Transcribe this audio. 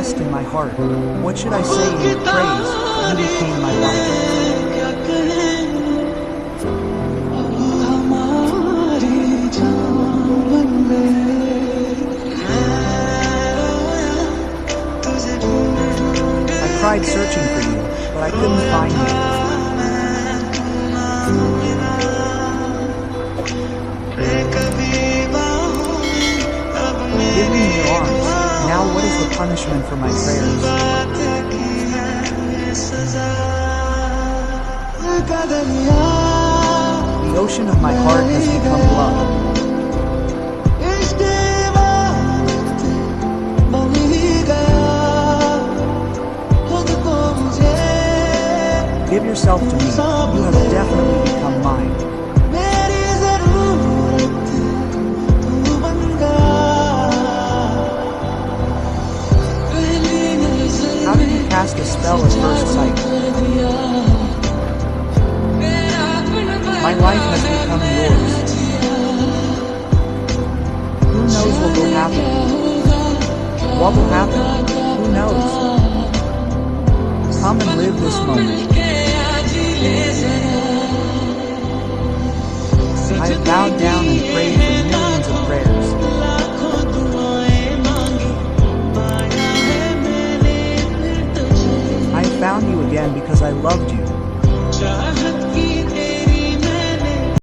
rest in my heart. What should I say in your praise? You became my life. I tried searching for you, but I couldn't find you. Give me your arms. Now what is the punishment for my prayers? The ocean of my heart has become love. Give yourself to me. You have definitely become mine. How did you cast a spell at first sight? My life has become yours. Who knows what will happen? What will happen? Who knows? Come and live this moment. I have bowed down and prayed for millions of prayers. I have found you again because I loved you.